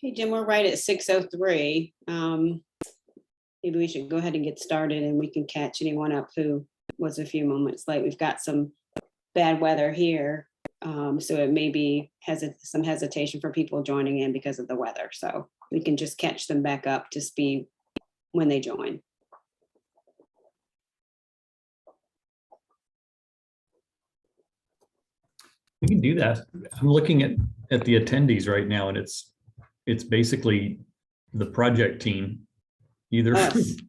Hey, Jim, we're right at 6:03. Maybe we should go ahead and get started and we can catch anyone up who was a few moments late. We've got some bad weather here. So it may be some hesitation for people joining in because of the weather. So we can just catch them back up to speed when they join. We can do that. I'm looking at the attendees right now, and it's basically the project team, either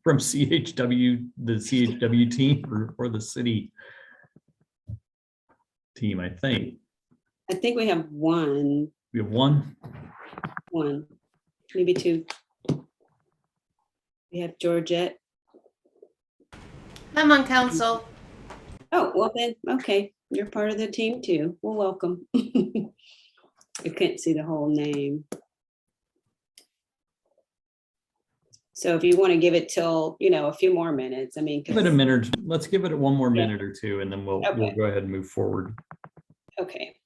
from CHW, the CHW team, or the city team, I think. I think we have one, We have one. maybe two. We have Georgette. I'm on council. Oh, well then, okay, you're part of the team too. Well, welcome. I couldn't see the whole name. So if you want to give it till, a few more minutes, I mean. Give it a minute. Let's give it one more minute or two, and then we'll Okay. go ahead and move forward. Okay.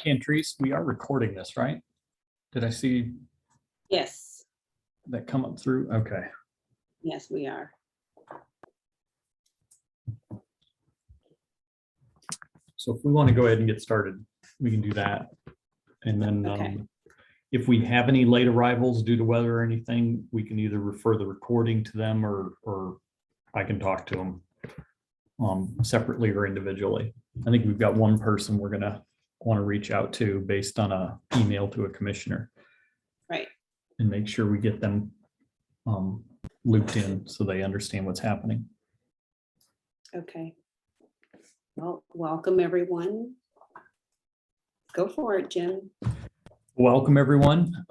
Cantrice, we are recording this, right? Did I see Yes, that come up through? Okay. yes, we are. So if we want to go ahead and get started, we can do that. And then Okay. if we have any late arrivals due to weather or anything, we can either refer the recording to them or I can talk to them separately or individually. I think we've got one person we're going to want to reach out to based on an email to a commissioner. Right. And make sure we get them looped in so they understand what's happening. Okay. Well, welcome everyone. Go for it, Jim. Welcome, everyone.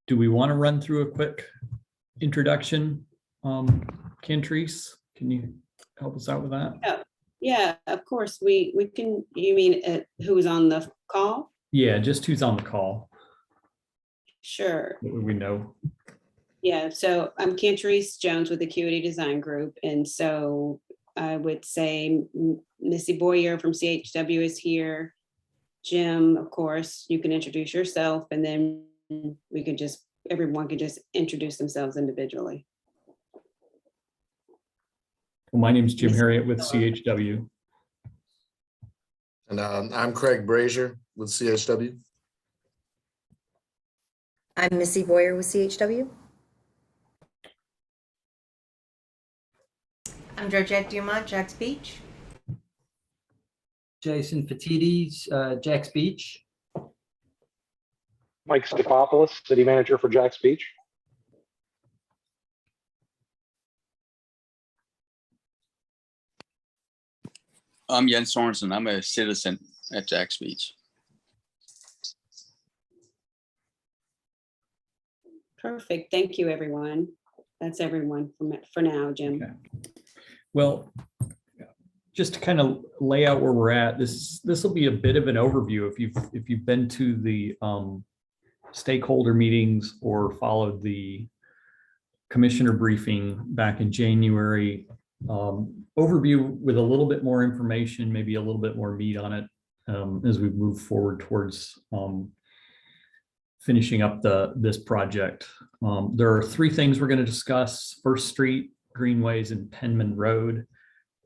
Do we want to run through a quick introduction? Cantrice, can you help us out with that? Yeah, of course. We can, you mean who's on the call? Yeah, just who's on the call. Sure. That way we know. Yeah, so I'm Cantrice Jones with Acuity Design Group. And so I would say Missy Boyer from CHW is here. Jim, of course, you can introduce yourself, and then everyone could just introduce themselves individually. Well, my name is Jim Harriet with CHW. And I'm Craig Brazier with CHW. I'm Missy Boyer with CHW. I'm Georgette Dumont, Jack's Beach. Jason Fatides, Jack's Beach. Mike Stepopoulos, City Manager for Jack's Beach. I'm Jens Sorensen. I'm a citizen at Jack's Beach. Perfect. Thank you, everyone. That's everyone for now, Jim. Okay. Well, just to kind of lay out where we're at, this will be a bit of an overview. If you've been to the stakeholder meetings or followed the commissioner briefing back in January, overview with a little bit more information, maybe a little bit more meat on it as we move forward towards finishing up this project. There are three things we're going to discuss: First Street, Greenways, and Penman Road,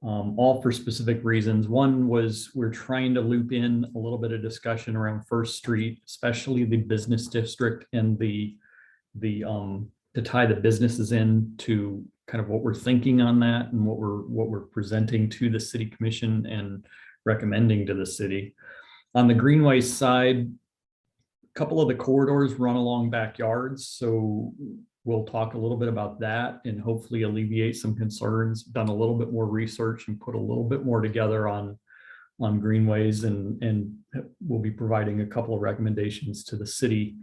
all for specific reasons. One was we're trying to loop in a little bit of discussion around First Street, especially the business district, and the to tie the businesses in to kind of what we're thinking on that and what we're presenting to the city commission and recommending to the city. On the Greenways side, a couple of the corridors run along backyards, so we'll talk a little bit about that and hopefully alleviate some concerns. Done a little bit more research and put a little bit more together on Greenways, and we'll be providing a couple of recommendations to the city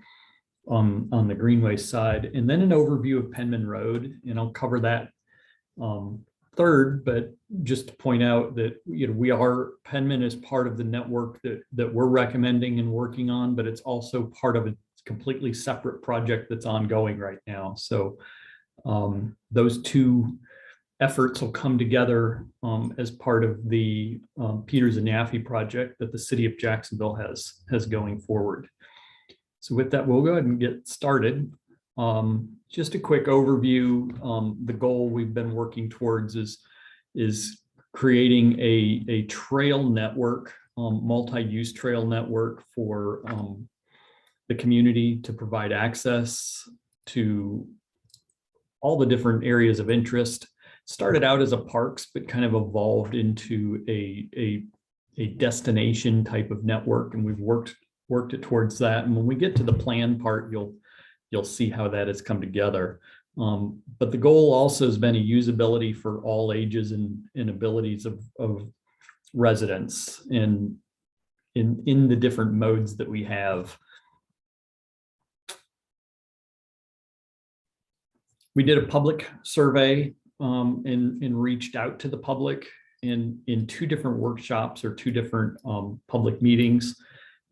on the Greenway side, and then an overview of Penman Road, and I'll cover that third. But just to point out that Penman is part of the network that we're recommending and working on, but it's also part of a completely separate project that's ongoing right now. So those two efforts will come together as part of the Peters and Yaffe project that the city of Jacksonville has going forward. So with that, we'll go ahead and get started. Just a quick overview. The goal we've been working towards is creating a trail network, multi-use trail network for the community to provide access to all the different areas of interest. Started out as a parks, but kind of evolved into a destination type of network, and we've worked it towards that. And when we get to the plan part, you'll see how that has come together. But the goal also has been a usability for all ages and abilities of residents in the different modes that we have. We did a public survey and reached out to the public in two different workshops or two different public meetings,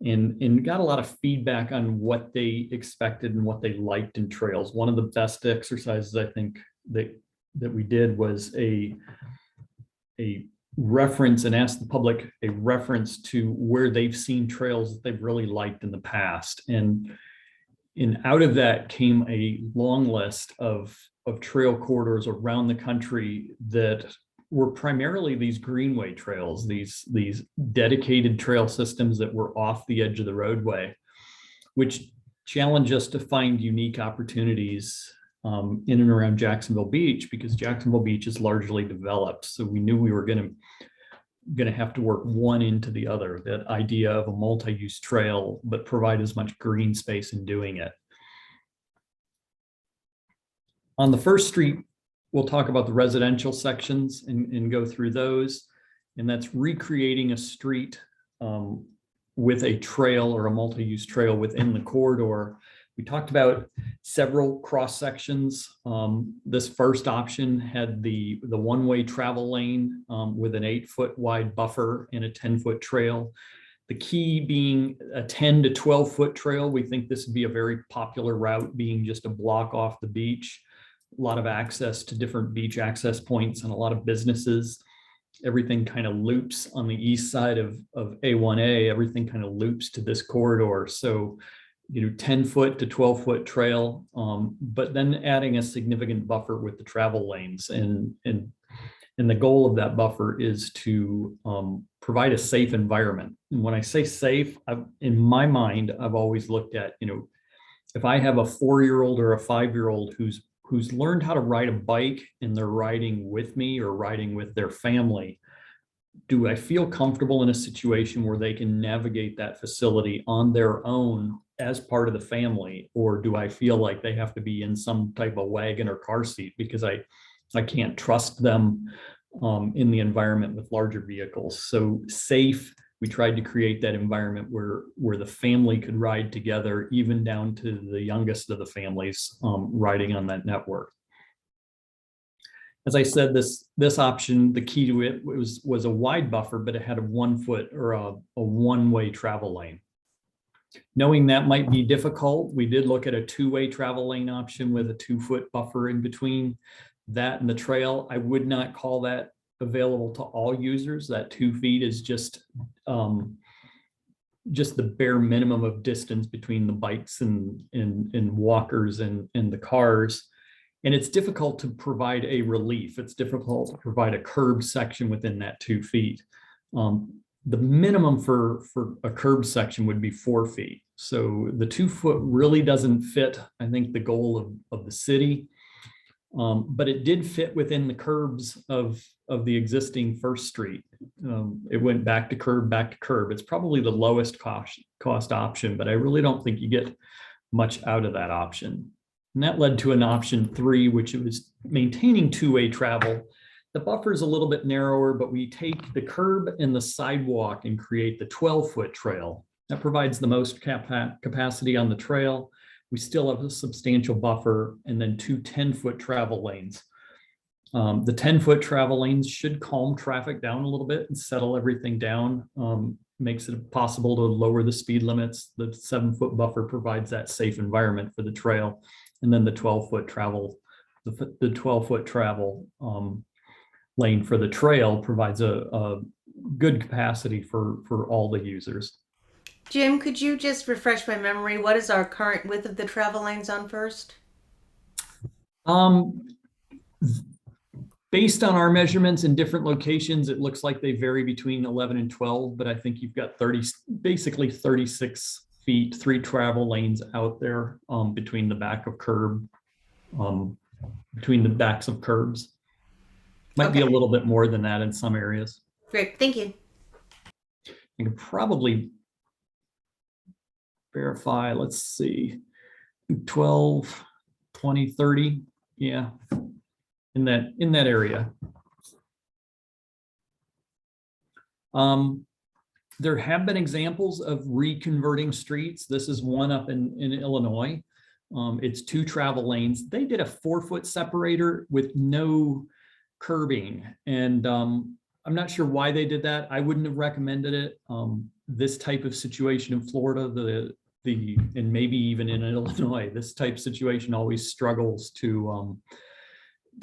and got a lot of feedback on what they expected and what they liked in trails. One of the best exercises I think that we did was a reference, and asked the public a reference to where they've seen trails that they've really liked in the past. And out of that came a long list of trail corridors around the country that were primarily these greenway trails, these dedicated trail systems that were off the edge of the roadway, which challenged us to find unique opportunities in and around Jacksonville Beach, because Jacksonville Beach is largely developed. So we knew we were going to have to work one into the other, that idea of a multi-use trail, but provide as much green space in doing it. On the First Street, we'll talk about the residential sections and go through those. And that's recreating a street with a trail or a multi-use trail within the corridor. We talked about several cross sections. This first option had the one-way travel lane with an 8-foot wide buffer and a 10-foot trail. The key being a 10 to 12-foot trail. We think this would be a very popular route, being just a block off the beach. A lot of access to different beach access points and a lot of businesses. Everything kind of loops on the east side of A1A. Everything kind of loops to this corridor. So, 10-foot to 12-foot trail, but then adding a significant buffer with the travel lanes. And the goal of that buffer is to provide a safe environment. And when I say safe, in my mind, I've always looked at, if I have a 4-year-old or a 5-year-old who's learned how to ride a bike and they're riding with me or riding with their family, do I feel comfortable in a situation where they can navigate that facility on their own as part of the family? Or do I feel like they have to be in some type of wagon or car seat because I can't trust them in the environment with larger vehicles? So safe, we tried to create that environment where the family could ride together, even down to the youngest of the families riding on that network. As I said, this option, the key to it was a wide buffer, but it had a 1 foot or a one-way travel lane. Knowing that might be difficult, we did look at a 2-way travel lane option with a 2-foot buffer in between that and the trail. I would not call that available to all users. That 2 feet is just the bare minimum of distance between the bikes and walkers and the cars. And it's difficult to provide a relief. It's difficult to provide a curb section within that 2 feet. The minimum for a curb section would be 4 feet. So the 2 foot really doesn't fit, I think, the goal of the city. But it did fit within the curbs of the existing First Street. It went back to curb. It's probably the lowest cost option, but I really don't think you get much out of that option. And that led to an option 3, which was maintaining 2-way travel. The buffer is a little bit narrower, but we take the curb and the sidewalk and create the 12-foot trail. That provides the most capacity on the trail. We still have a substantial buffer, and then 2 10-foot travel lanes. The 10-foot travel lanes should calm traffic down a little bit and settle everything down. Makes it possible to lower the speed limits. The 7-foot buffer provides that safe environment for the trail. And then the 12-foot travel, the 12-foot travel lane for the trail provides a good capacity for all the users. Jim, could you just refresh my memory? What is our current width of the travel lanes on First? Based on our measurements in different locations, it looks like they vary between 11 and 12, but I think you've got basically 36 feet, 3 travel lanes out there between the backs of curbs. Might be a Okay. little bit more than that in some areas. Great, thank you. I can probably verify, let's see, 12, 20, 30, yeah, in that area. There have been examples of reconverting streets. This is one up in Illinois. It's 2 travel lanes. They did a 4-foot separator with no curbing. And I'm not sure why they did that. I wouldn't have recommended it. This type of situation in Florida, and maybe even in Illinois, this type of situation always struggles to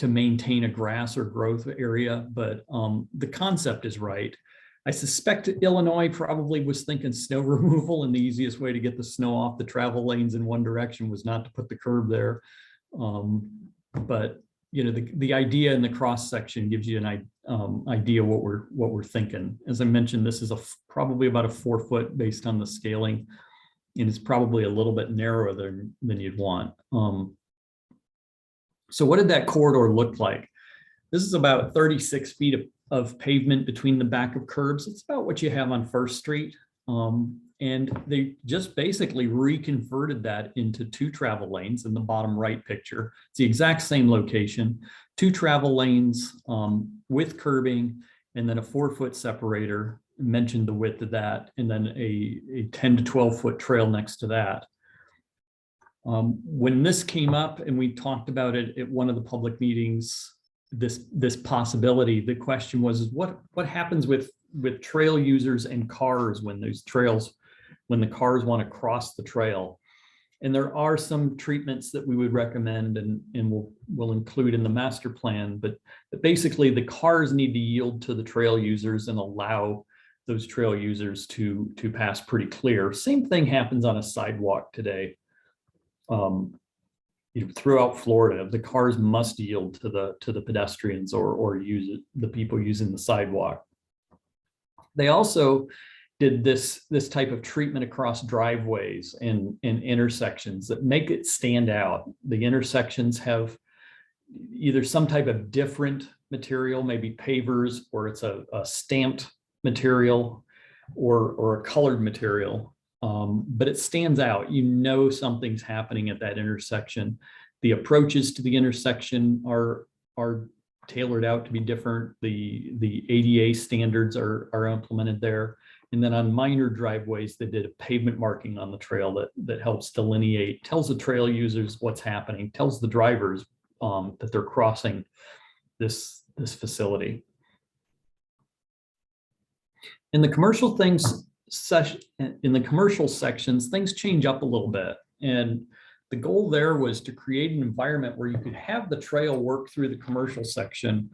maintain a grass or growth area, but the concept is right. I suspect Illinois probably was thinking snow removal, and the easiest way to get the snow off the travel lanes in one direction was not to put the curb there. But you know, the idea in the cross section gives you an idea what we're thinking. As I mentioned, this is probably about a 4-foot based on the scaling, and it's probably a little bit narrower than you'd want. So what did that corridor look like? This is about 36 feet of pavement between the back of curbs. It's about what you have on First Street. And they just basically reconverted that into 2 travel lanes in the bottom right picture. It's the exact same location, 2 travel lanes with curbing, and then a 4-foot separator. Mentioned the width of that, and then a 10 to 12-foot trail next to that. When this came up and we talked about it at one of the public meetings, this possibility, the question was, what happens with trail users and cars when the cars want to cross the trail? And there are some treatments that we would recommend and we'll include in the master plan, but basically the cars need to yield to the trail users and allow those trail users to pass pretty clear. Same thing happens on a sidewalk today. Throughout Florida, the cars must yield to the pedestrians or use it, the people using the sidewalk. They also did this type of treatment across driveways and intersections that make it stand out. The intersections have either some type of different material, maybe pavers, or it's a stamped material or a colored material. But it stands out. You know something's happening at that intersection. The approaches to the intersection are tailored out to be different. The ADA standards are implemented there. And then on minor driveways, they did a pavement marking on the trail that helps delineate, tells the trail users what's happening, tells the drivers that they're crossing this facility. In the commercial sections, things change up a little bit. And the goal there was to create an environment where you could have the trail work through the commercial section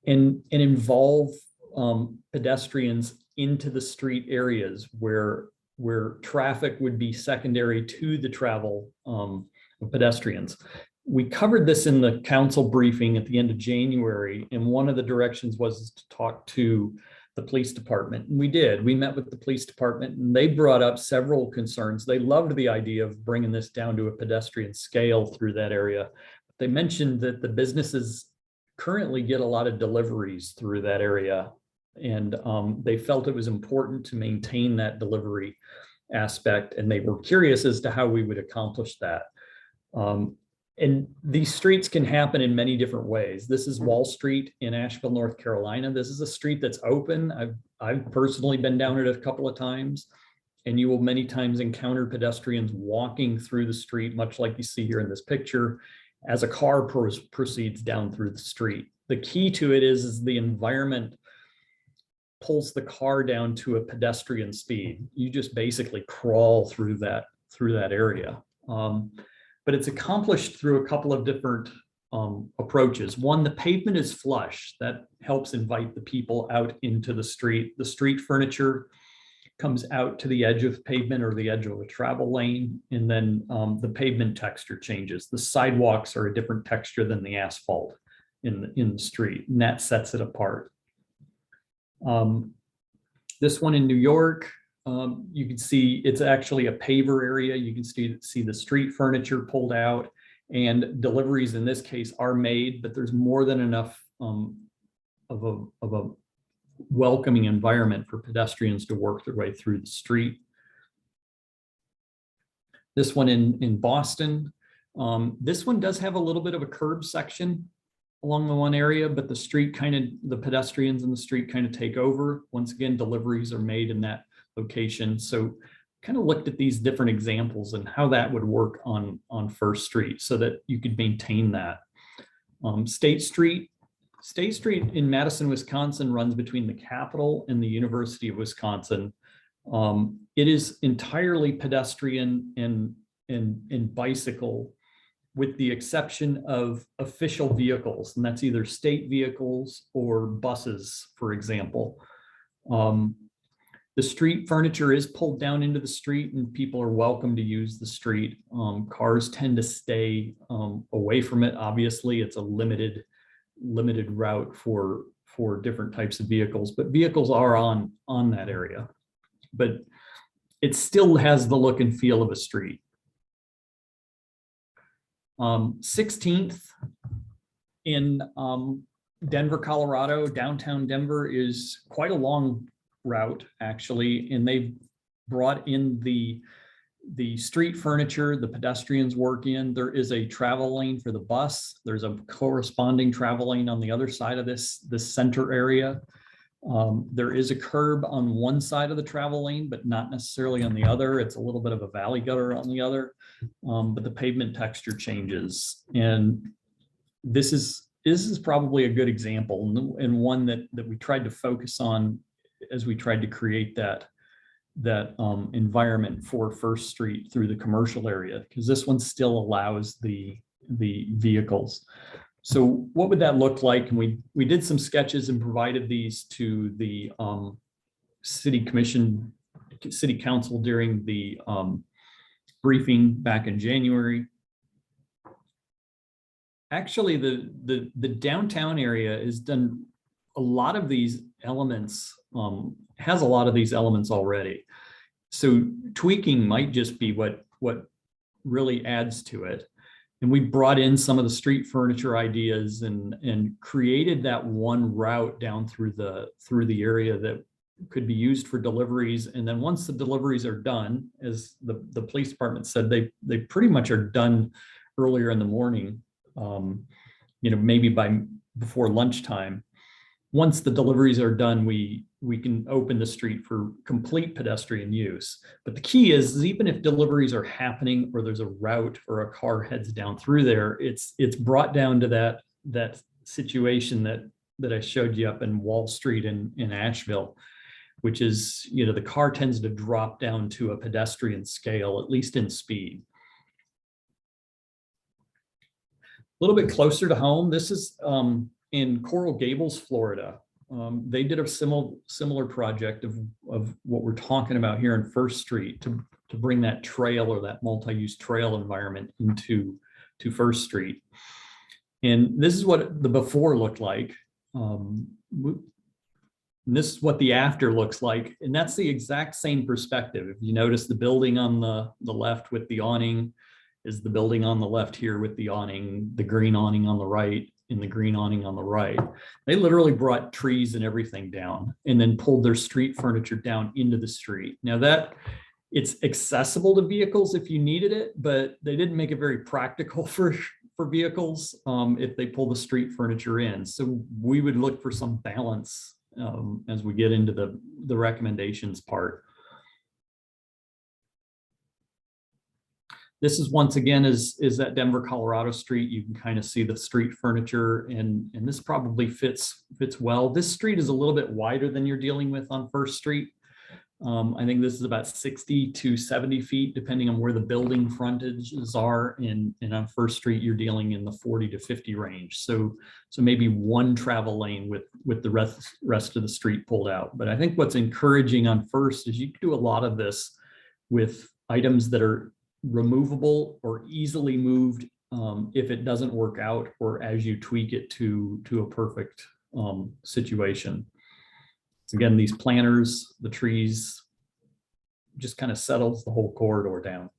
and involve pedestrians into the street areas where traffic would be secondary to the travel of pedestrians. We covered this in the council briefing at the end of January, and one of the directions was to talk to the police department. And we did. We met with the police department, and they brought up several concerns. They loved the idea of bringing this down to a pedestrian scale through that area. They mentioned that the businesses currently get a lot of deliveries through that area, and they felt it was important to maintain that delivery aspect, and they were curious as to how we would accomplish that. And these streets can happen in many different ways. This is Wall Street in Asheville, North Carolina. This is a street that's open. I've personally been down it a couple of times, and you will many times encounter pedestrians walking through the street, much like you see here in this picture, as a car proceeds down through the street. The key to it is the environment pulls the car down to a pedestrian speed. You just basically crawl through that area. But it's accomplished through a couple of different approaches. One, the pavement is flush. That helps invite the people out into the street. The street furniture comes out to the edge of pavement or the edge of a travel lane, and then the pavement texture changes. The sidewalks are a different texture than the asphalt in the street, and that sets it apart. This one in New York, you can see it's actually a paver area. You can see the street furniture pulled out, and deliveries in this case are made, but there's more than enough of a welcoming environment for pedestrians to work their way through the street. This one in Boston, this one does have a little bit of a curb section along the one area, but the pedestrians in the street kind of take over. Once again, deliveries are made in that location. So kind of looked at these different examples and how that would work on First Street so that you could maintain that. State Street in Madison, Wisconsin runs between the Capitol and the University of Wisconsin. It is entirely pedestrian and bicycle, with the exception of official vehicles, and that's either state vehicles or buses, for example. The street furniture is pulled down into the street, and people are welcome to use the street. Cars tend to stay away from it. Obviously, it's a limited route for different types of vehicles, but vehicles are on that area. But it still has the look and feel of a street. 16th in Denver, Colorado, downtown Denver is quite a long route actually, and they've brought in the street furniture, the pedestrians work in. There is a travel lane for the bus. There's a corresponding travel lane on the other side of this center area. There is a curb on one side of the travel lane, but not necessarily on the other. It's a little bit of a valley gutter on the other, but the pavement texture changes. And this is probably a good example, and one that we tried to focus on as we tried to create that environment for First Street through the commercial area, because this one still allows the vehicles. So what would that look like? And we did some sketches and provided these to the city council during the briefing back in January. Actually, the downtown area has done a lot of these elements, has a lot of these elements already. So tweaking might just be what really adds to it. And we brought in some of the street furniture ideas and created that one route down through the area that could be used for deliveries. And then once the deliveries are done, as the police department said, they pretty much are done earlier in the morning. Maybe by before lunchtime. Once the deliveries are done, we can open the street for complete pedestrian use. But the key is even if deliveries are happening or there's a route or a car heads down through there, it's brought down to that situation that I showed you up in Wall Street in Asheville, which is, the car tends to drop down to a pedestrian scale, at least in speed. A little bit closer to home, this is in Coral Gables, Florida. They did a similar project of what we're talking about here in First Street to bring that trail or that multi-use trail environment into First Street. And this is what the before looked like. And this is what the after looks like. And that's the exact same perspective. If you notice, the building on the left with the awning is the building on the left here with the awning, the green awning on the right, and the green awning on the right. They literally brought trees and everything down and then pulled their street furniture down into the street. Now that it's accessible to vehicles if you needed it, but they didn't make it very practical for vehicles if they pull the street furniture in. So we would look for some balance as we get into the recommendations part. This is once again is that Denver, Colorado street. You can kind of see the street furniture and this probably fits well. This street is a little bit wider than you're dealing with on First Street. I think this is about 60 to 70 feet, depending on where the building frontages are. And on First Street, you're dealing in the 40 to 50 range. So maybe one travel lane with the rest of the street pulled out. But I think what's encouraging on First is you can do a lot of this with items that are removable or easily moved if it doesn't work out or as you tweak it to a perfect situation. So again, these planters, the trees, just kind of settles the whole corridor down.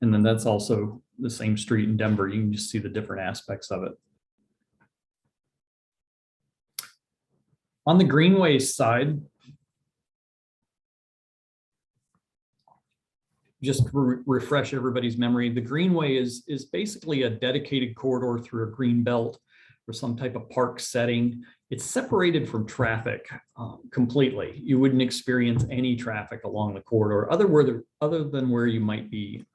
And then that's also the same street in Denver. You can just see the different aspects of it. On the Greenways side, just to refresh everybody's memory, the Greenway is basically a dedicated corridor through a green belt or some type of park setting. It's separated from traffic completely. You wouldn't experience any traffic along the corridor other than where you might be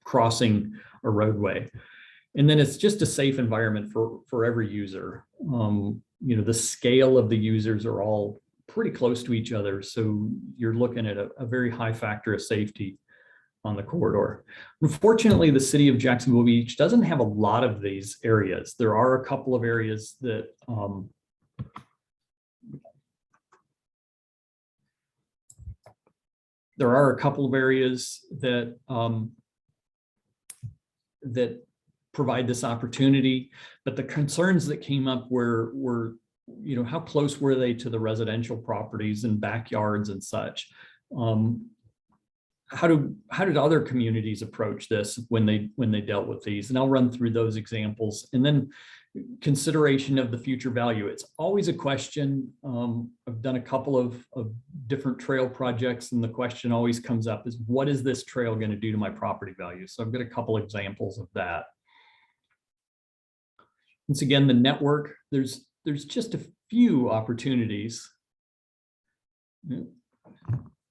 crossing a roadway. And then it's just a safe environment for every user. The scale of the users are all pretty close to each other. So you're looking at a very high factor of safety on the corridor. Unfortunately, the city of Jacksonville Beach doesn't have a lot of these areas. There are a couple of areas that that provide this opportunity, but the concerns that came up were how close were they to the residential properties and backyards and such? How did other communities approach this when they dealt with these? And I'll run through those examples. And then consideration of the future value. It's always a question. I've done a couple of different trail projects, and the question always comes up is, what is this trail going to do to my property value? So I've got a couple examples of that. Once again, the network, there's just a few opportunities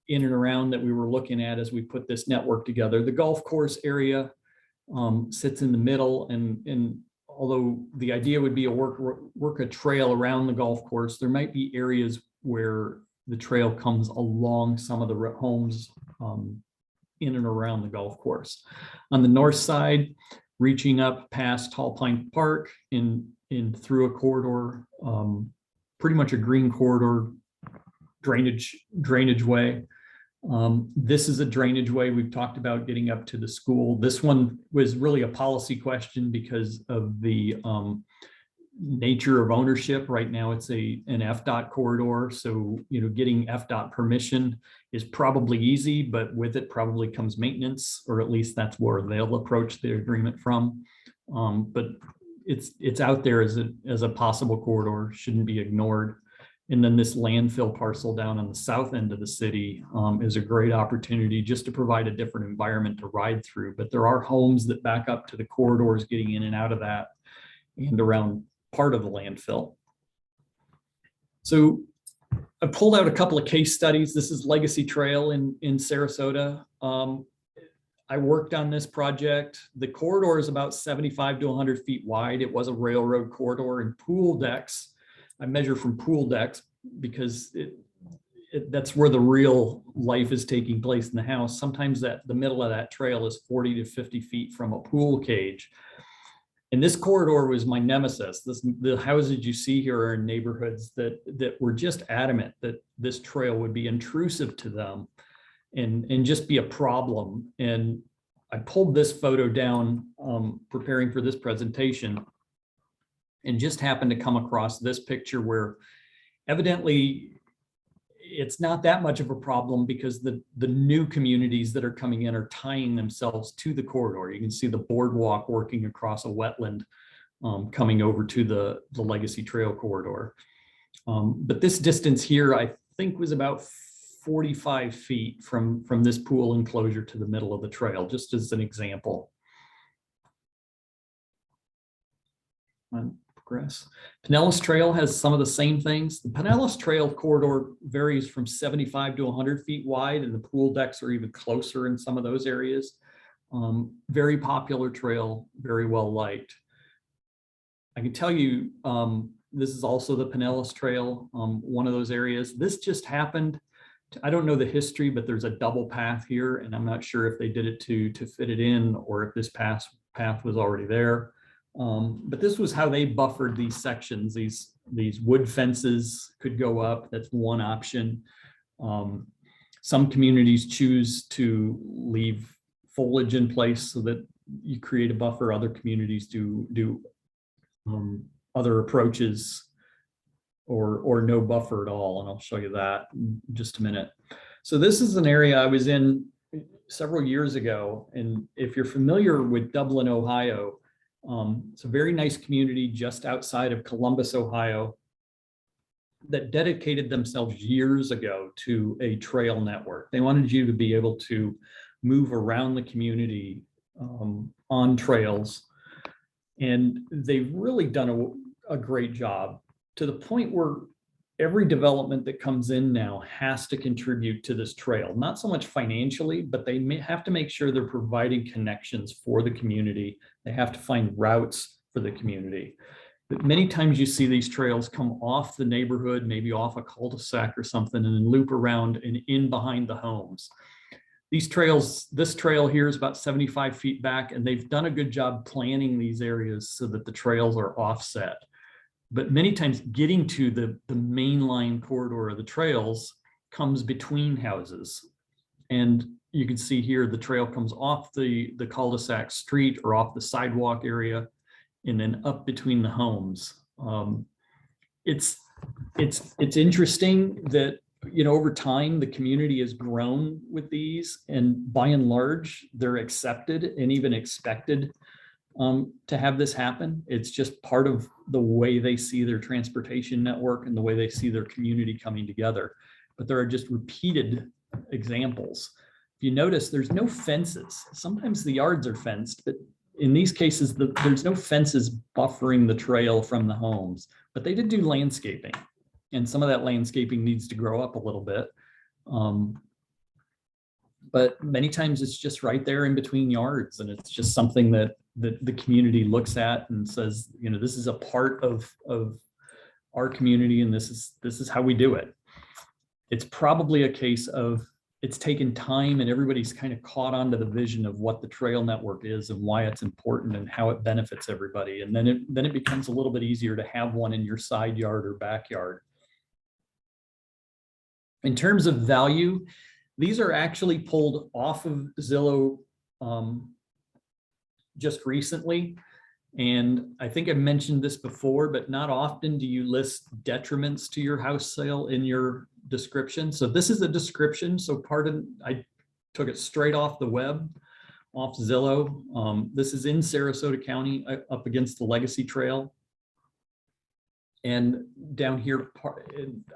in and around that we were looking at as we put this network together. The golf course area sits in the middle, and although the idea would be to work a trail around the golf course, there might be areas where the trail comes along some of the homes in and around the golf course. On the north side, reaching up past Tall Pine Park in through a corridor, pretty much a green corridor drainage way. This is a drainage way. We've talked about getting up to the school. This one was really a policy question because of the nature of ownership. Right now it's an FDOT corridor. So, getting FDOT permission is probably easy, but with it probably comes maintenance, or at least that's where they'll approach the agreement from. But it's out there as a possible corridor, shouldn't be ignored. And then this landfill parcel down on the south end of the city is a great opportunity just to provide a different environment to ride through. But there are homes that back up to the corridors getting in and out of that and around part of the landfill. So I pulled out a couple of case studies. This is Legacy Trail in Sarasota. I worked on this project. The corridor is about 75 to 100 feet wide. It was a railroad corridor, and pool decks. I measure from pool decks because that's where the real life is taking place in the house. Sometimes the middle of that trail is 40 to 50 feet from a pool cage. And this corridor was my nemesis. The houses you see here are in neighborhoods that were just adamant that this trail would be intrusive to them and just be a problem. And I pulled this photo down preparing for this presentation and just happened to come across this picture where evidently it's not that much of a problem because the new communities that are coming in are tying themselves to the corridor. You can see the boardwalk working across a wetland coming over to the Legacy Trail corridor. But this distance here, I think, was about 45 feet from this pool enclosure to the middle of the trail, just as an example. Progress. Pinellas Trail has some of the same things. The Pinellas Trail corridor varies from 75 to 100 feet wide, and the pool decks are even closer in some of those areas. Very popular trail, very well liked. I can tell you, this is also the Pinellas Trail, one of those areas. This just happened. I don't know the history, but there's a double path here, and I'm not sure if they did it to fit it in or if this path was already there. But this was how they buffered these sections. These wood fences could go up. That's one option. Some communities choose to leave foliage in place so that you create a buffer. Other communities do other approaches or no buffer at all. And I'll show you that in just a minute. So this is an area I was in several years ago. And if you're familiar with Dublin, Ohio, it's a very nice community just outside of Columbus, Ohio, that dedicated themselves years ago to a trail network. They wanted you to be able to move around the community on trails. And they've really done a great job, to the point where every development that comes in now has to contribute to this trail, not so much financially, but they may have to make sure they're providing connections for the community. They have to find routes for the community. But many times you see these trails come off the neighborhood, maybe off a cul-de-sac or something, and then loop around and in behind the homes. These trails, this trail here is about 75 feet back, and they've done a good job planning these areas so that the trails are offset. But many times getting to the mainline corridor of the trails comes between houses. And you can see here, the trail comes off the cul-de-sac street or off the sidewalk area and then up between the homes. It's interesting that, you know, over time, the community has grown with these, and by and large, they're accepted and even expected to have this happen. It's just part of the way they see their transportation network and the way they see their community coming together. But there are just repeated examples. If you notice, there's no fences. Sometimes the yards are fenced, but in these cases, there's no fences buffering the trail from the homes. But they did do landscaping, and some of that landscaping needs to grow up a little bit. But many times it's just right there in between yards, and it's just something that the community looks at and says, you know, this is a part of our community, and this is how we do it. It's probably a case of it's taken time, and everybody's kind of caught on to the vision of what the trail network is and why it's important and how it benefits everybody. And then it becomes a little bit easier to have one in your side yard or backyard. In terms of value, these are actually pulled off of Zillow just recently. And I think I've mentioned this before, but not often do you list detriments to your house sale in your description. So this is a description. So I took it straight off the web, off Zillow. This is in Sarasota County, up against the Legacy Trail. And down here,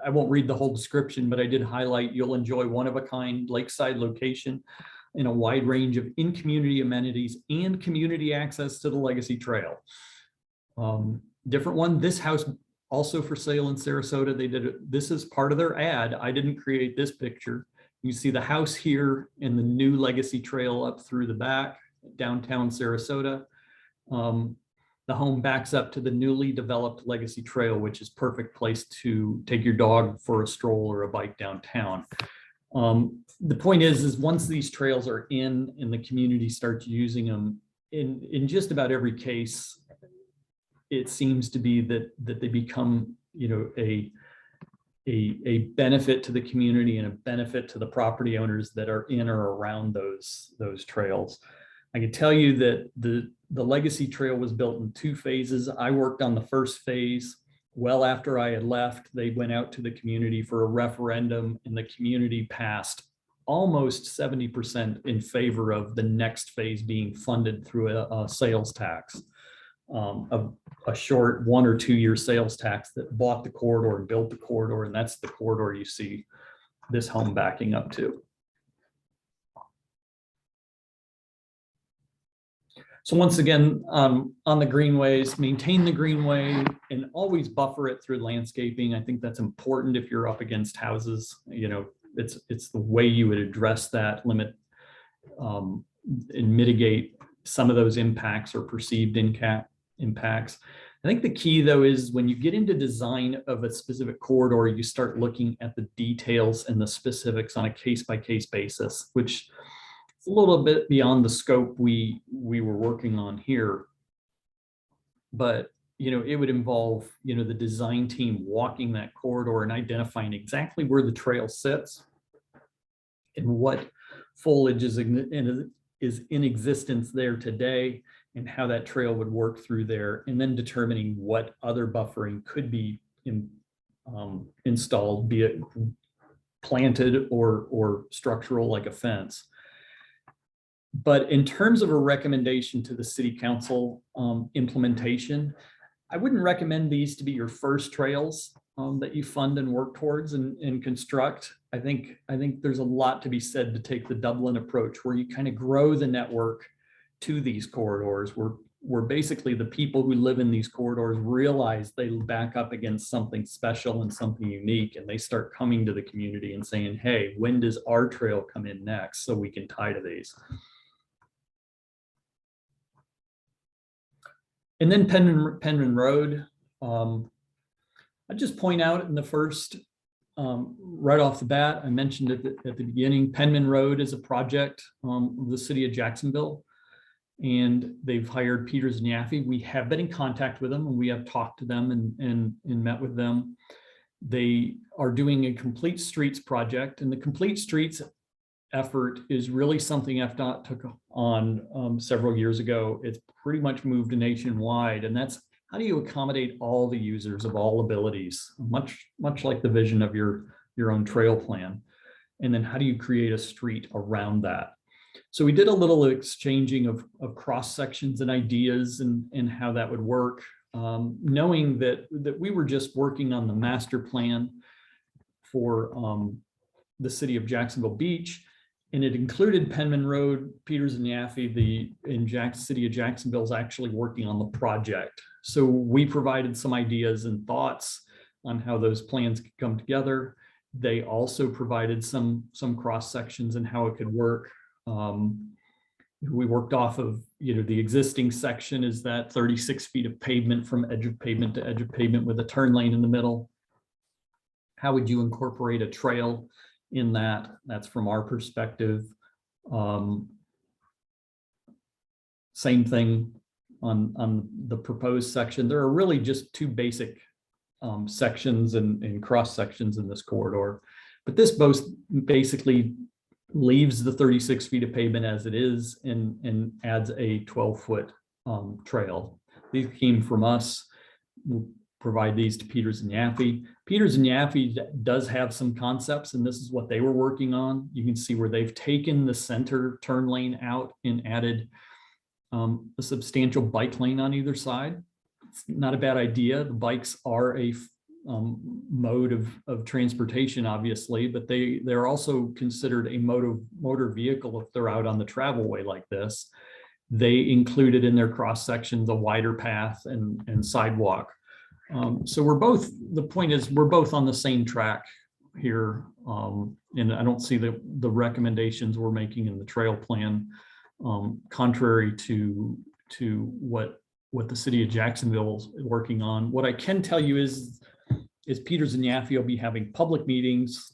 I won't read the whole description, but I did highlight, you'll enjoy one-of-a-kind lakeside location in a wide range of in-community amenities and community access to the Legacy Trail. Different one, this house also for sale in Sarasota. They did it. This is part of their ad. I didn't create this picture. You see the house here and the new Legacy Trail up through the back, downtown Sarasota. The home backs up to the newly developed Legacy Trail, which is perfect place to take your dog for a stroll or a bike downtown. The point is once these trails are in and the community starts using them, in just about every case, it seems to be that they become, a benefit to the community and a benefit to the property owners that are in or around those trails. I can tell you that the Legacy Trail was built in 2 phases. I worked on the first phase. Well, after I had left, they went out to the community for a referendum, and the community passed almost 70% in favor of the next phase being funded through a sales tax, a short 1 or 2 year sales tax that bought the corridor and built the corridor. And that's the corridor you see this home backing up to. So once again, on the greenways, maintain the greenway and always buffer it through landscaping. I think that's important if you're up against houses. It's the way you would address that, limit and mitigate some of those impacts or perceived impacts. I think the key though is when you get into design of a specific corridor, you start looking at the details and the specifics on a case-by-case basis, which is a little bit beyond the scope we were working on here. But it would involve the design team walking that corridor and identifying exactly where the trail sits and what foliage is in existence there today and how that trail would work through there, and then determining what other buffering could be installed, be it planted or structural like a fence. But in terms of a recommendation to the city council implementation, I wouldn't recommend these to be your first trails that you fund and work towards and construct. I think there's a lot to be said to take the Dublin approach, where you kind of grow the network to these corridors, where basically the people who live in these corridors realize they back up against something special and something unique, and they start coming to the community and saying, hey, when does our trail come in next so we can tie to these? And then Penman Road, I'd just point out in the first, right off the bat, I mentioned it at the beginning, Penman Road is a project of the city of Jacksonville, and they've hired Peters and Yaffe. We have been in contact with them, and we have talked to them and met with them. They are doing a complete streets project, and the complete streets effort is really something FDOT took on several years ago. It's pretty much moved nationwide, and that's how do you accommodate all the users of all abilities, much like the vision of your own trail plan. And then how do you create a street around that? So we did a little exchanging of cross sections and ideas and how that would work, knowing that we were just working on the master plan for the city of Jacksonville Beach. And it included Penman Road. Peters and Yaffe, city of Jacksonville is actually working on the project. So we provided some ideas and thoughts on how those plans could come together. They also provided some cross sections and how it could work. We worked off of, the existing section is that 36 feet of pavement from edge of pavement to edge of pavement with a turn lane in the middle. How would you incorporate a trail in that? That's from our perspective. Same thing on the proposed section. There are really just 2 basic sections and cross sections in this corridor, but this both basically leaves the 36 feet of pavement as it is and adds a 12-foot trail. These came from us. We'll provide these to Peters and Yaffe. Peters and Yaffe does have some concepts, and this is what they were working on. You can see where they've taken the center turn lane out and added a substantial bike lane on either side. it's not a bad idea. The bikes are a mode of transportation, obviously, but they're also considered a motor vehicle if they're out on the travelway like this. They included in their cross sections a wider path and sidewalk. So the point is we're both on the same track here. And I don't see the recommendations we're making in the trail plan contrary to what the city of Jacksonville is working on. What I can tell you is Peters and Yaffe will be having public meetings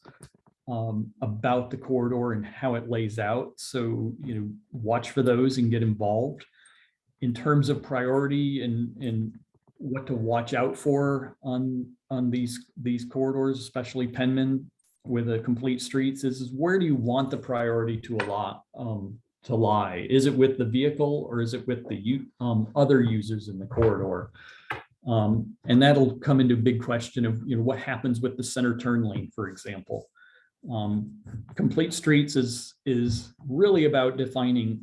about the corridor and how it lays out. So, watch for those and get involved. In terms of priority and what to watch out for on these corridors, especially Penman with a complete streets, is where do you want the priority to lie? Is it with the vehicle or is it with the other users in the corridor? And that'll come into a big question of what happens with the center turn lane, for example. Complete streets is really about defining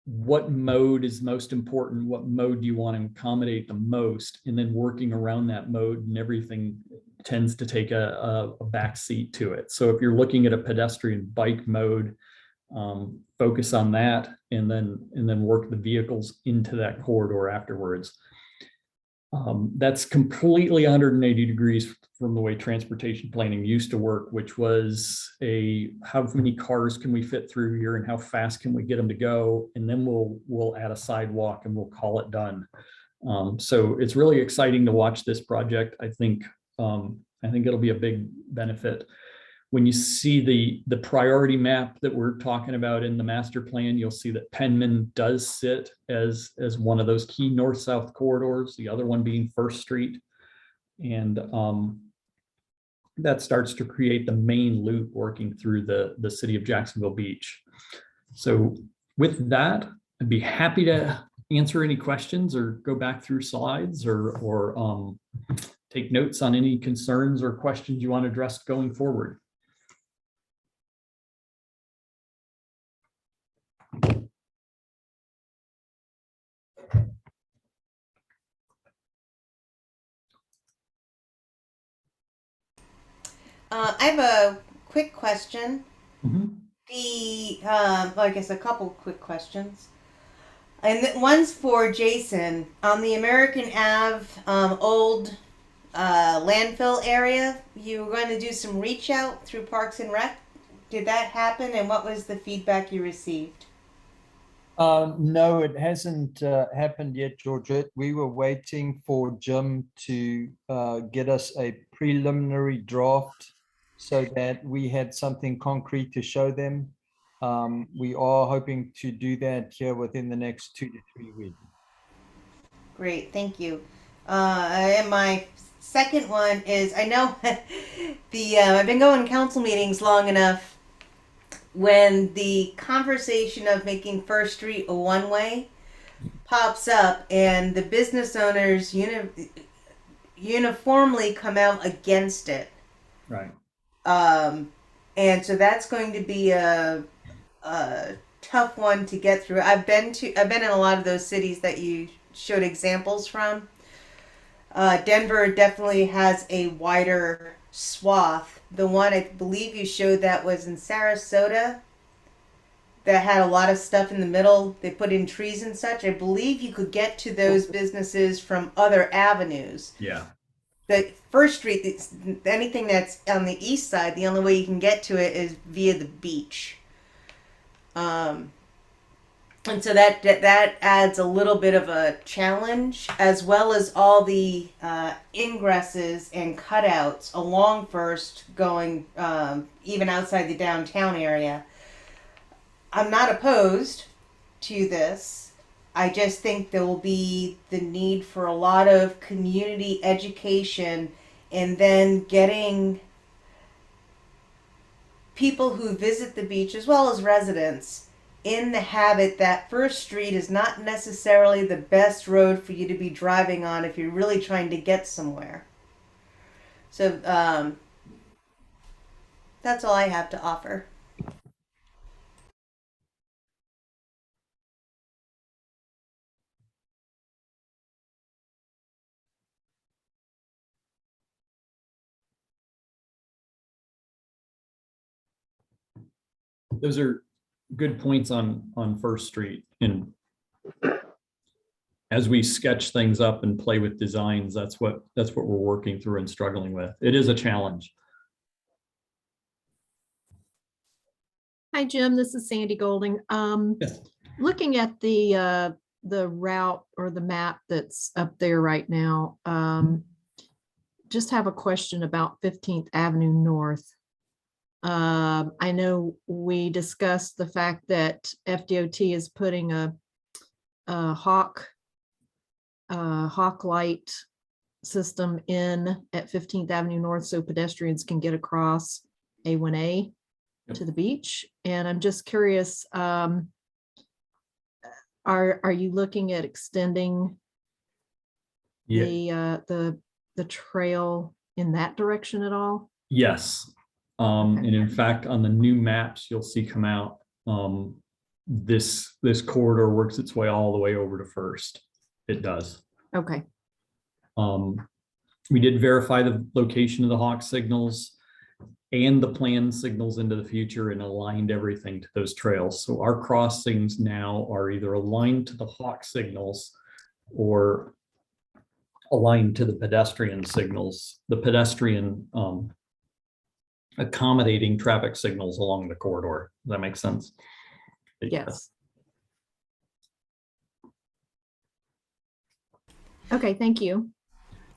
what mode is most important, what mode do you want to accommodate the most, and then working around that mode, and everything tends to take a back seat to it. So if you're looking at a pedestrian bike mode, focus on that and then work the vehicles into that corridor afterwards. That's completely 180 degrees from the way transportation planning used to work, which was how many cars can we fit through here and how fast can we get them to go? And then we'll add a sidewalk and we'll call it done. So it's really exciting to watch this project. I think it'll be a big benefit. When you see the priority map that we're talking about in the master plan, you'll see that Penman does sit as one of those key north-south corridors, the other one being First Street. And that starts to create the main loop working through the city of Jacksonville Beach. So with that, I'd be happy to answer any questions or go back through slides or take notes on any concerns or questions you want to address going forward. I have a quick question. Mhm. I guess a couple quick questions. And one's for Jason. On the American Ave old landfill area, you were going to do some reach out through Parks and Rec. Did that happen, and what was the feedback you received? No, it hasn't happened yet, Georgette. We were waiting for Jim to get us a preliminary draft so that we had something concrete to show them. We are hoping to do that here within the next 2 to 3 weeks. Great, thank you. And my second one is, I know I've been going to council meetings long enough. When the conversation of making First Street a one-way pops up and the business owners uniformly come out against it. Right. And so that's going to be a tough one to get through. I've been in a lot of those cities that you showed examples from. Denver definitely has a wider swath. The one I believe you showed that was in Sarasota that had a lot of stuff in the middle. They put in trees and such. I believe you could get to those businesses from other avenues. Yeah. The First Street, anything that's on the east side, the only way you can get to it is via the beach. And so that adds a little bit of a challenge, as well as all the ingresses and cutouts along First going even outside the downtown area. I'm not opposed to this. I just think there will be the need for a lot of community education and then getting people who visit the beach as well as residents in the habit that First Street is not necessarily the best road for you to be driving on if you're really trying to get somewhere. So that's all I have to offer. those are good points on First Street. And as we sketch things up and play with designs, that's what we're working through and struggling with. It is a challenge. Hi, Jim. This is Sandy Golding. Yes. Looking at the route or the map that's up there right now, just have a question about 15th Avenue North. I know we discussed the fact that FDOT is putting a hawk light system in at 15th Avenue North so pedestrians can get across A1A to the beach. And I'm just curious, are you looking at extending Yeah. the trail in that direction at all? Yes. And in fact, on the new maps you'll see come out, this corridor works its way all the way over to First. It does. Okay. We did verify the location of the hawk signals and the planned signals into the future and aligned everything to those trails. So our crossings now are either aligned to the hawk signals or aligned to the pedestrian signals, the pedestrian accommodating traffic signals along the corridor. Does that make sense? Yes. Okay, thank you.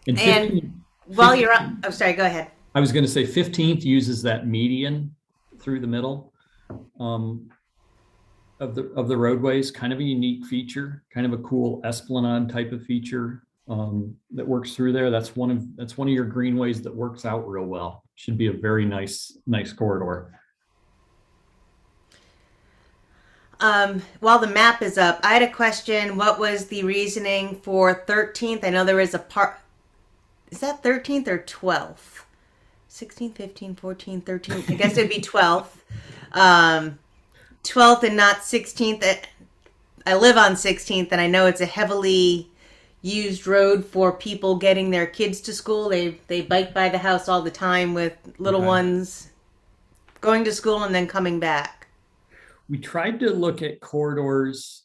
And And 15 while you're up, oh, sorry, go ahead. I was going to say 15th uses that median through the middle of the roadways, kind of a unique feature, kind of a cool esplanade type of feature that works through there. That's one of your greenways that works out real well. Should be a very nice corridor. While the map is up, I had a question. What was the reasoning for 13th? I know there is a part. Is that 13th or 12th? 16, 15, 14, 13. I guess it'd be 12th. 12th and not 16th. I live on 16th, and I know it's a heavily used road for people getting their kids to school. They bike by the house all the time with little ones going to school and then coming back. We tried to look at corridors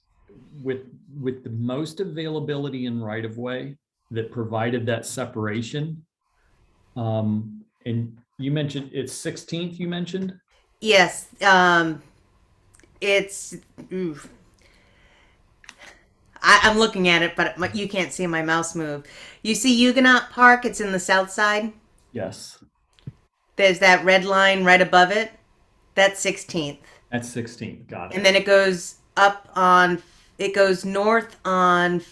with the most availability in right of way that provided that separation. And you mentioned it's 16th, you mentioned? Yes. It's. Oof. I'm looking at it, but you can't see my mouse move. You see Huguenot Park? It's in the south side. Yes. There's that red line right above it. That's 16th. That's 16th. Got it. And then it goes north on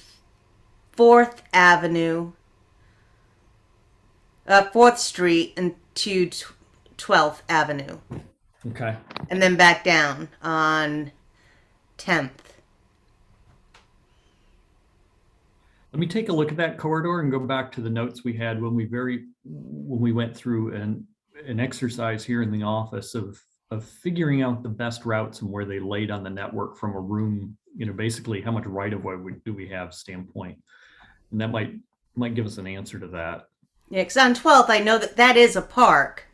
4th Avenue, 4th Street into 12th Avenue. Okay. And then back down on 10th. Let me take a look at that corridor and go back to the notes we had when we went through an exercise here in the office of figuring out the best routes and where they laid on the network from a room, basically how much right of way do we have standpoint. And that might give us an answer to that. Yeah, because on 12th, I know that is a park.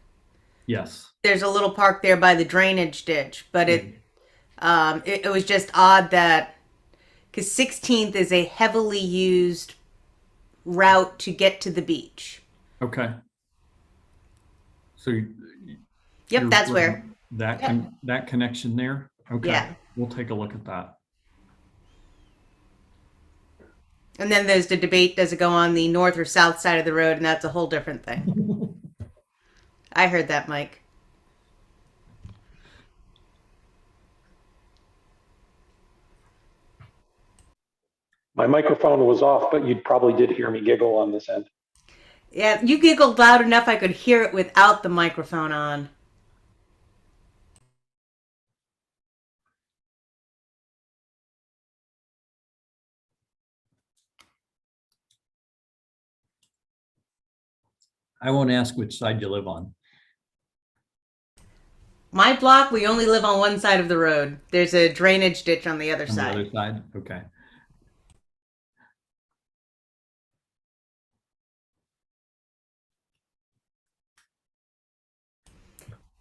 Yes. There's a little park there by the drainage ditch, but it was just odd that, because 16th is a heavily used route to get to the beach. Okay. So Yep, that's where. That connection there. Okay. Yeah. We'll take a look at that. And then there's the debate, does it go on the north or south side of the road? And that's a whole different thing. I heard that, Mike. My microphone was off, but you probably did hear me giggle on this end. Yeah, you giggled loud enough I could hear it without the microphone on. I won't ask which side you live on. My block, we only live on one side of the road. There's a drainage ditch on the other On side. the other side? Okay.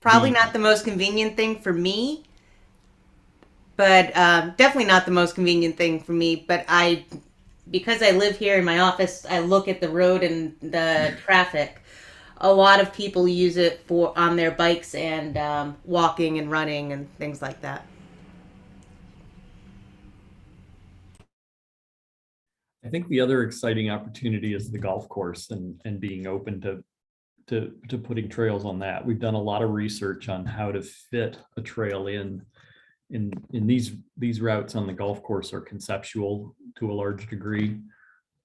Probably not the most convenient thing for me, but definitely not the most convenient thing for me. But because I live here in my office, I look at the road and the traffic. A lot of people use it for on their bikes and walking and running and things like that. I think the other exciting opportunity is the golf course and being open to putting trails on that. We've done a lot of research on how to fit a trail in these routes on the golf course are conceptual to a large degree.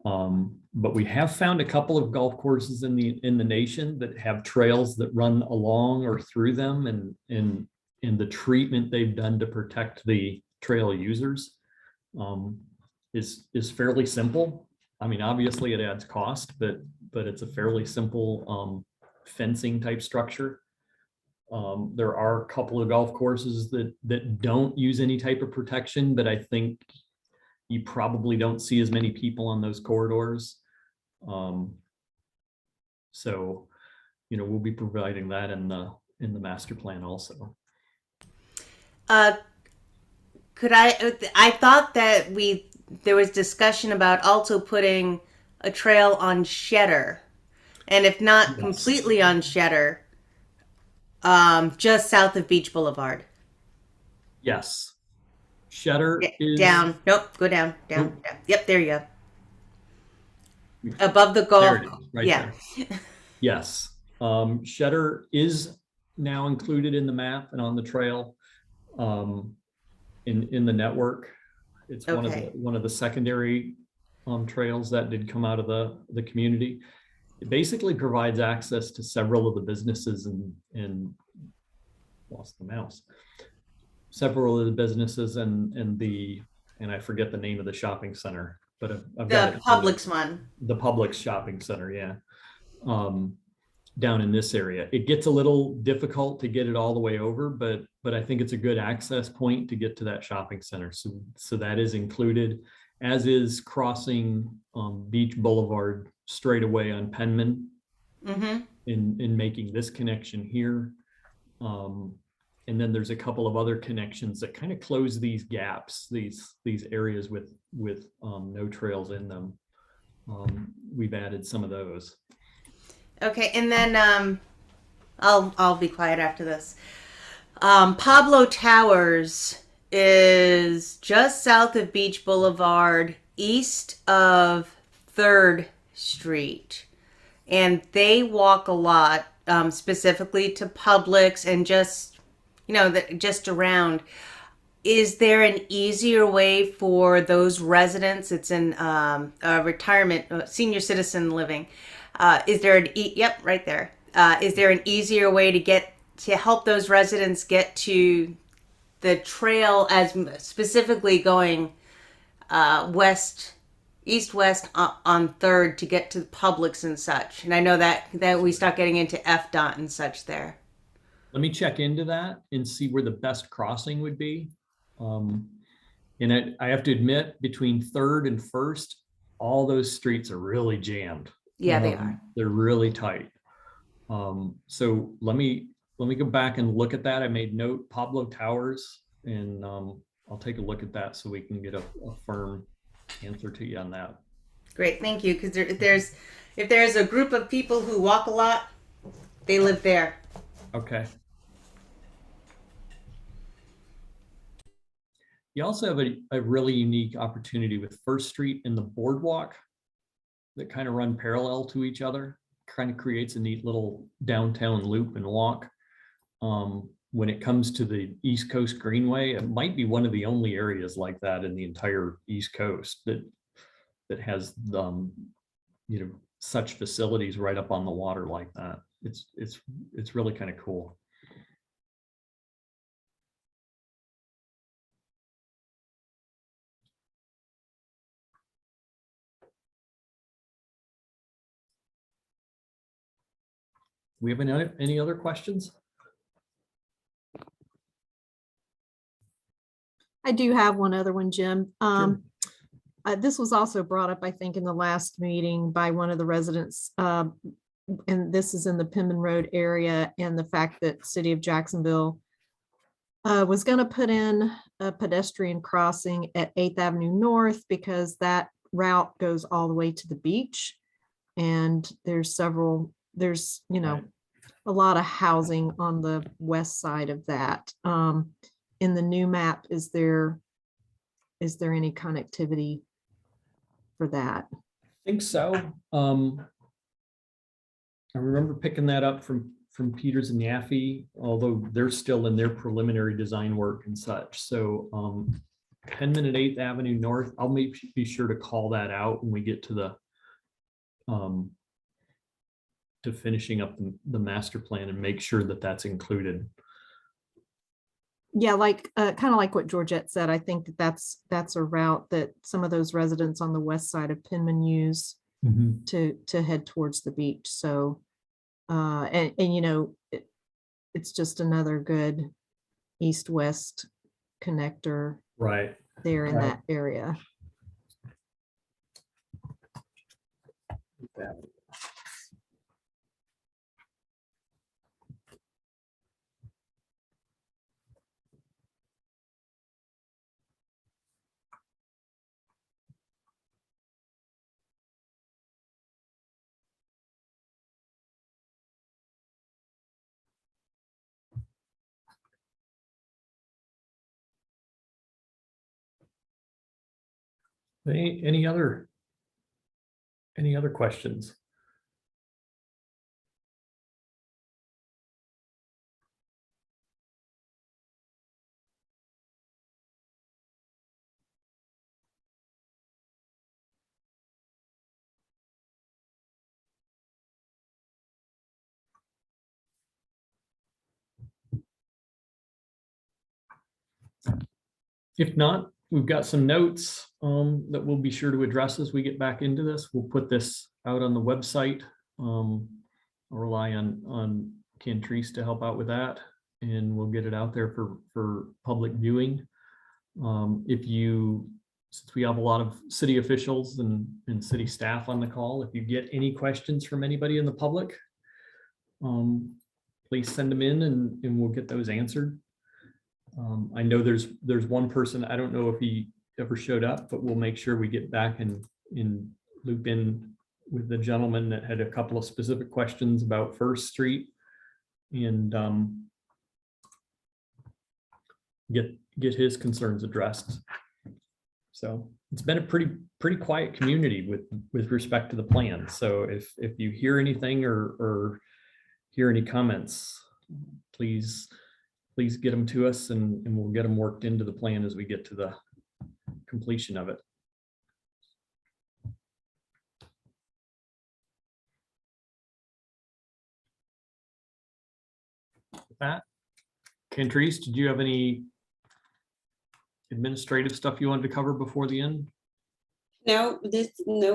But we have found a couple of golf courses in the nation that have trails that run along or through them, and in the treatment they've done to protect the trail users is fairly simple. I mean, obviously it adds cost, but it's a fairly simple fencing type structure. There are a couple of golf courses that don't use any type of protection, but I think you probably don't see as many people on those corridors. So, we'll be providing that in the master plan also. Could I thought that there was discussion about also putting a trail on Shetter, and if not Yes. completely on Shetter, just south of Beach Boulevard. Yes. Shetter is Down. Nope. Go down. Down. Oh. Down. Yep. There you go. Above the golf. There it is, right Yeah. there. Yes. Shetter is now included in the map and on the trail in the network. It's Okay. one of the secondary trails that did come out of the community. It basically provides access to several of the businesses and lost the mouse. Several of the businesses and I forget the name of the shopping center, but I've got The it. Publix one. The Publix shopping center, yeah. Down in this area. It gets a little difficult to get it all the way over, but I think it's a good access point to get to that shopping center. So that is included, as is crossing Beach Boulevard straight away on Penman Mm-hmm. in making this connection here. And then there's a couple of other connections that kind of close these gaps, these areas with no trails in them. We've added some of those. Okay, and then I'll be quiet after this. Pablo Towers is just south of Beach Boulevard, east of 3rd Street. And they walk a lot, specifically to Publix and just, just around. Is there an easier way for those residents? It's in a retirement, senior citizen living. Is there yep, right there. Is there an easier way to help those residents get to the trail, as specifically going east-west on 3rd to get to the Publix and such? And I know that we start getting into FDOT and such there. Let me check into that and see where the best crossing would be. And I have to admit, between 3rd and 1st, all those streets are really jammed. Yeah, they are. They're really tight. So let me go back and look at that. I made note Pablo Towers, and I'll take a look at that so we can get a firm answer to you on that. Great, thank you. Because if there's a group of people who walk a lot, they live there. Okay. You also have a really unique opportunity with 1st Street and the boardwalk that kind of run parallel to each other. Kind of creates a neat little downtown loop and walk. When it comes to the East Coast Greenway, it might be one of the only areas like that in the entire East Coast that has such facilities right up on the water like that. It's really kind of cool. We have any other questions? I do have one other one, Jim. Sure. This was also brought up, I think, in the last meeting by one of the residents. And this is in the Penman Road area, and the fact that City of Jacksonville Was gonna put in a pedestrian crossing at 8th Avenue North because that route goes all the way to the beach. And there's, Right. a lot of housing on the west side of that. In the new map, is there any connectivity for that? Think so. I remember picking that up from Peters and Yaffe, although they're still in their preliminary design work and such. So Penman and 8th Avenue North, I'll be sure to call that out when we get to the to finishing up the master plan and make sure that that's included. Yeah, like kind of like what Georgette said, I think that's a route that some of those residents on the west side of Penman use to head towards the beach. So and it's just another good east-west connector Right. there in that area. Any other questions? If not, we've got some notes that we'll be sure to address as we get back into this. We'll put this out on the website. I'll rely on Cantrice to help out with that, and we'll get it out there for public viewing. Since we have a lot of city officials and city staff on the call, if you get any questions from anybody in the public, please send them in and we'll get those answered. I know there's one person, I don't know if he ever showed up, but we'll make sure we get back and loop in with the gentleman that had a couple of specific questions about First Street and get his concerns addressed. So it's been a pretty quiet community with respect to the plan. So if you hear anything or hear any comments, please get them to us and we'll get them worked into the plan as we get to the completion of it. With that, Cantrice, did you have any administrative stuff you wanted to cover before the end? No,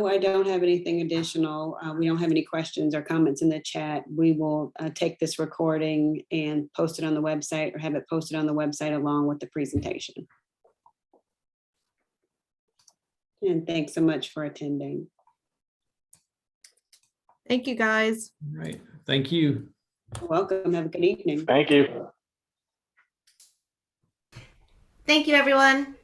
I don't have anything additional. We don't have any questions or comments in the chat. We will take this recording and post it on the website or have it posted on the website along with the presentation. And thanks so much for attending. Thank you, guys. All right, thank you. You're welcome. Have a good evening. Thank you. Thank you, everyone.